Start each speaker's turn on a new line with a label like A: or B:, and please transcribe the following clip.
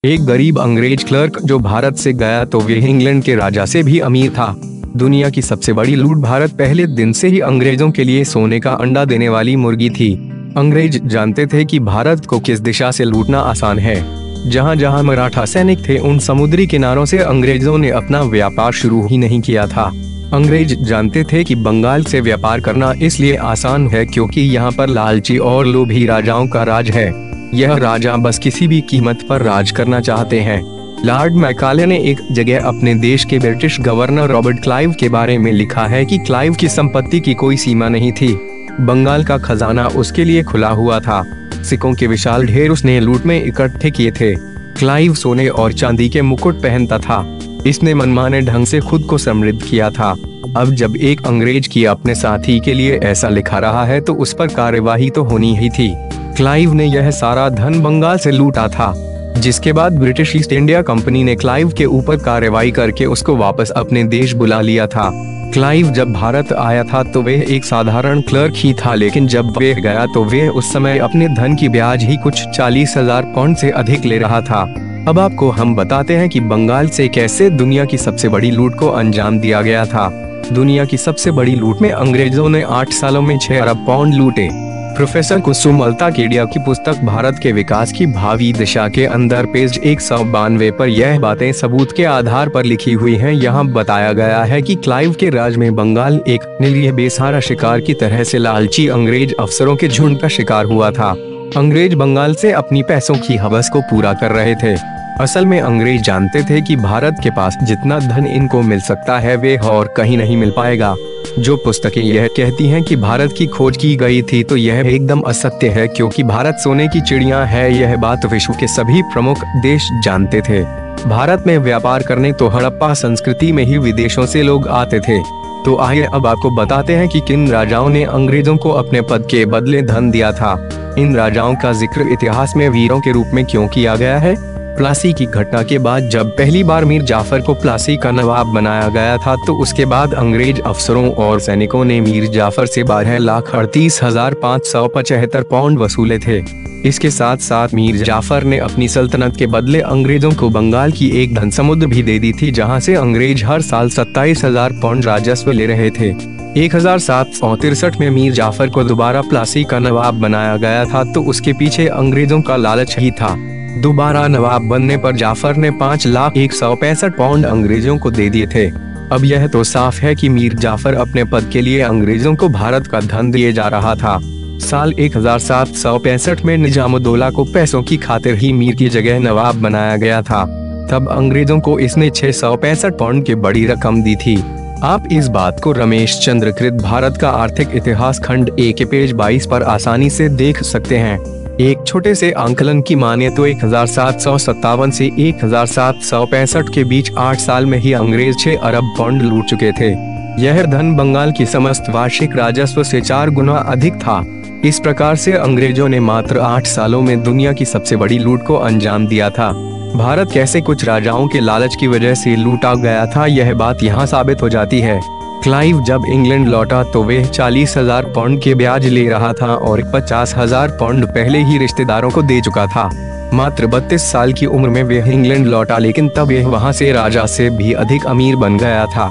A: एक गरीब अंग्रेज क्लर्क जो भारत से गया तो वह इंग्लैंड के राजा से भी अमीर था। दुनिया की सबसे बड़ी लूट। भारत पहले दिन से ही अंग्रेजों के लिए सोने का अंडा देने वाली मुर्गी थी। अंग्रेज जानते थे कि भारत को किस दिशा से लूटना आसान है। जहां जहां मराठा सैनिक थे उन समुद्री किनारों से अंग्रेजों ने अपना व्यापार शुरू ही नहीं किया था। अंग्रेज जानते थे कि बंगाल से व्यापार करना इसलिए आसान है क्योंकि यहाँ पर लालची और लोभी राजाओं का राज है। यह राजा बस किसी भी कीमत पर राज करना चाहते हैं। लॉर्ड मैकाले ने एक जगह अपने देश के ब्रिटिश गवर्नर रॉबर्ट क्लाइव के बारे में लिखा है कि क्लाइव की संपत्ति की कोई सीमा नहीं थी। बंगाल का खजाना उसके लिए खुला हुआ था। सिक्कों के विशाल ढेर उसने लूट में इकट्ठे किए थे। क्लाइव सोने और चांदी के मुकुट पहनता था। इसने मनमाने ढंग से खुद को समृद्ध किया था। अब जब एक अंग्रेज की अपने साथी के लिए ऐसा लिखा रहा है तो उस पर कार्यवाही तो होनी ही थी। क्लाइव ने यह सारा धन बंगाल से लूटा था, जिसके बाद ब्रिटिश ईस्ट इंडिया कंपनी ने क्लाइव के ऊपर कार्रवाई करके उसको वापस अपने देश बुला लिया था। क्लाइव जब भारत आया था तो वह एक साधारण क्लर्क ही था, लेकिन जब वह गया तो वह उस समय अपने धन की ब्याज ही कुछ 40,000 पाउंड से अधिक ले रहा था। अब आपको हम बताते हैं कि बंगाल से कैसे दुनिया की सबसे बड़ी लूट को अंजाम दिया गया था। दुनिया की सबसे बड़ी लूट में अंग्रेजों ने 8 सालों में 6 अरब पाउंड लूटे। प्रोफेसर कुसुम अल्ता केडिया की पुस्तक भारत के विकास की भावी दिशा के अंदर पेज 192 पर यह बातें सबूत के आधार पर लिखी हुई हैं। यहाँ बताया गया है कि क्लाइव के राज में बंगाल एक निरीह बेसहारा शिकार की तरह से लालची अंग्रेज अफसरों के झुंड का शिकार हुआ था। अंग्रेज बंगाल से अपनी पैसों की हवस को पूरा कर रहे थे। असल में अंग्रेज जानते थे कि भारत के पास जितना धन इनको मिल सकता है वे और कहीं नहीं मिल पाएगा। जो पुस्तकें यह कहती हैं कि भारत की खोज की गई थी तो यह एकदम असत्य है, क्योंकि भारत सोने की चिड़िया है। यह बात विश्व के सभी प्रमुख देश जानते थे। भारत में व्यापार करने तो हड़प्पा संस्कृति में ही विदेशों से लोग आते थे। तो आइए अब आपको बताते हैं कि किन राजाओं ने अंग्रेजों को अपने पद के बदले धन दिया था। इन राजाओं का जिक्र इतिहास में वीरों के रूप में क्यों किया गया है? प्लासी की घटना के बाद जब पहली बार मीर जाफर को प्लासी का नवाब बनाया गया था तो उसके बाद अंग्रेज अफसरों और सैनिकों ने मीर जाफर से 12,38,575 पाउंड वसूले थे। इसके साथ साथ मीर जाफर ने अपनी सल्तनत के बदले अंग्रेजों को बंगाल की एक धन समुद्र भी दे दी थी, जहां से अंग्रेज हर साल 27,000 पाउंड राजस्व ले रहे थे। 1763 में मीर जाफर को दोबारा प्लासी का नवाब बनाया गया था तो उसके पीछे अंग्रेजों का लालच ही था। दोबारा नवाब बनने पर जाफर ने 5,01,65 पाउंड अंग्रेजों को दे दिए थे। अब यह तो साफ है कि मीर जाफर अपने पद के लिए अंग्रेजों को भारत का धन दिए जा रहा था। साल 1765 में निजामुद्दौला को पैसों की खातिर ही मीर की जगह नवाब बनाया गया था। तब अंग्रेजों को इसने 665 पाउंड की बड़ी रकम दी थी। आप इस बात को रमेश चंद्र कृत भारत का आर्थिक इतिहास खंड 1 के पेज 22 पर आसानी से देख सकते हैं। एक छोटे से आंकलन की माने तो 1757 से 1765 के बीच 8 साल में ही अंग्रेज 6 अरब पाउंड लूट चुके थे। यह धन बंगाल की समस्त वार्षिक राजस्व से 4 गुना अधिक था। इस प्रकार से अंग्रेजों ने मात्र 8 सालों में दुनिया की सबसे बड़ी लूट को अंजाम दिया था। भारत कैसे कुछ राजाओं के लालच की वजह से लूटा गया था, यह बात यहाँ साबित हो जाती है। क्लाइव जब इंग्लैंड लौटा तो वह 40,000 पाउंड के ब्याज ले रहा था और 50,000 पाउंड पहले ही रिश्तेदारों को दे चुका था। मात्र 32 साल की उम्र में वह इंग्लैंड लौटा, लेकिन तब वह वहां से राजा से भी अधिक अमीर बन गया था।